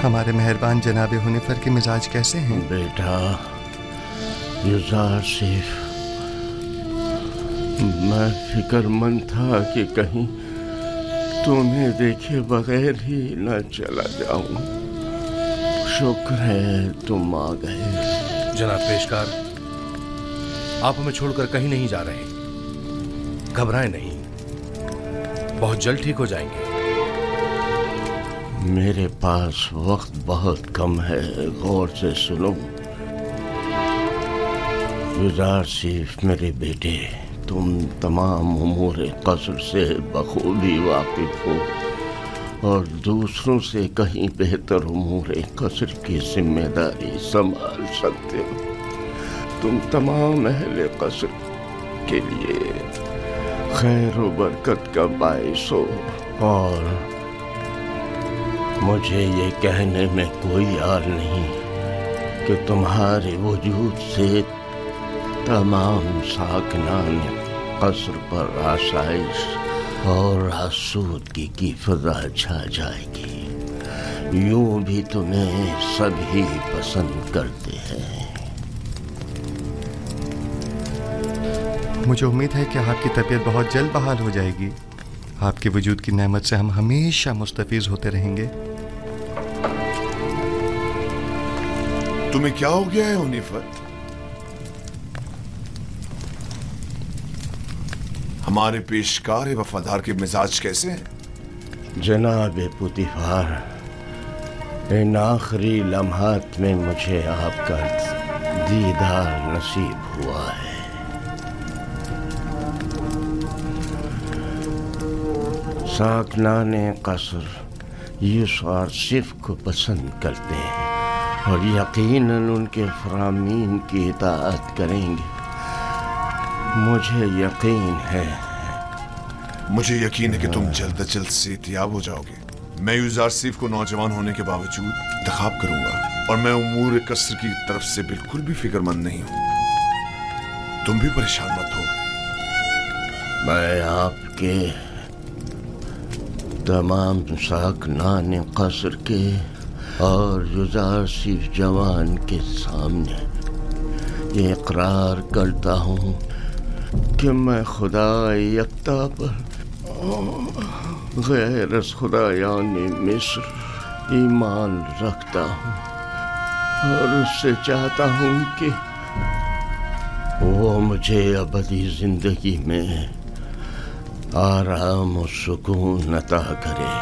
हमारे मेहरबान जनाब हुनिफर के मिजाज कैसे हैं? बेटा यूसुफ, मैं फिक्रमंद था कि कहीं तुम्हें देखे बगैर ही न चला जाऊं। शुक्र है तुम आ गए। जनाब पेशकार, आप हमें छोड़कर कहीं नहीं जा रहे। घबराएं नहीं, बहुत जल्द ठीक हो जाएंगे। मेरे पास वक्त बहुत कम है, गौर से सुनो। यूसुफ मेरे बेटे, तुम तमाम उमूर क़स्र से बखूबी वाकिफ हो और दूसरों से कहीं बेहतर उमूर क़स्र की जिम्मेदारी संभाल सकते हो। तुम तमाम अहले क़स्र के लिए खैर व बरकत का बाइस हो और मुझे ये कहने में कोई यार नहीं कि तुम्हारे वजूद से तमाम साकिनान क़स्र पर आसाइश और आसूदगी की फिजा छा जाएगी। यूं भी तुम्हें सभी पसंद करते हैं। मुझे उम्मीद है कि आपकी तबीयत बहुत जल्द बहाल हो जाएगी। आपके वजूद की नेमत से हम हमेशा मुस्तफीज होते रहेंगे। तुम्हें क्या हो गया है हुनिफर? हमारे पेशकार वफादार के मिजाज कैसे हैं? जनाब पुतिफार, इन आखिरी लम्हात में मुझे आपका दीदार नसीब हुआ है। साकिनान क़स्र यूसुफ को पसंद करते हैं और यकीनन उनके फरामीन की इताअत करेंगे। मुझे यकीन है कि तुम जल्द अज जल्द सेहतियाब हो जाओगे। मैं यूसुफ को नौजवान होने के बावजूद इंतखाब करूंगा और मैं उमूर क़स्र की तरफ से बिल्कुल भी फिक्रमंद नहीं हूं। तुम भी परेशान मत हो। मैं आपके तमाम साकिनान क़स्र के और यूसुफ जवान के सामने ये इकरार करता हूँ कि मैं खुदा यकता पर गैर खुदायान मिस्र ईमान रखता हूँ और उससे चाहता हूँ कि वो मुझे अबदी जिंदगी में आराम और सुकून अता करे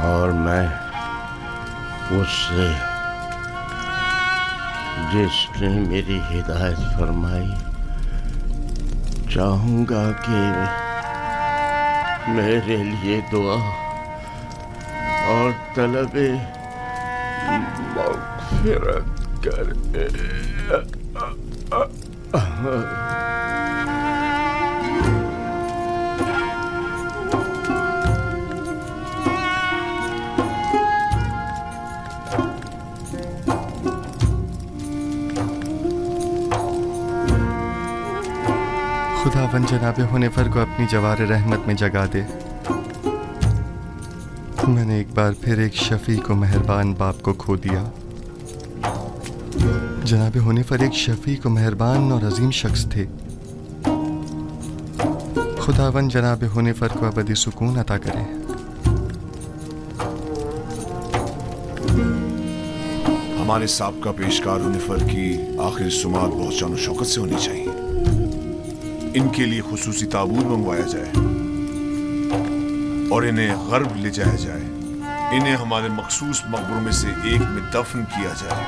और मैं उससे जिसने मेरी हिदायत फरमाई चाहूँगा कि मेरे लिए दुआ और तलबे मग़फ़िरत करे। खुदावन जनाब हुनिफर को अपनी जवार रहमत में जगा दे। मैंने एक बार फिर एक शफीक को मेहरबान बाप को खो दिया। जनाब हुनिफर एक शफीक और मेहरबान और अजीम शख्स थे। खुदावन जनाब हुनिफर को अबदी सुकून अता करे। हमारे साबका पेशकार हुनिफर की आखिरी सुमात बहुत शान शौकत से होनी चाहिए। इनके लिए खुसूसी ताबूत मंगवाया जाए और इन्हें गर्ब ले जाया जाए। इन्हें हमारे मखसूस मकबरों में से एक में दफन किया जाए।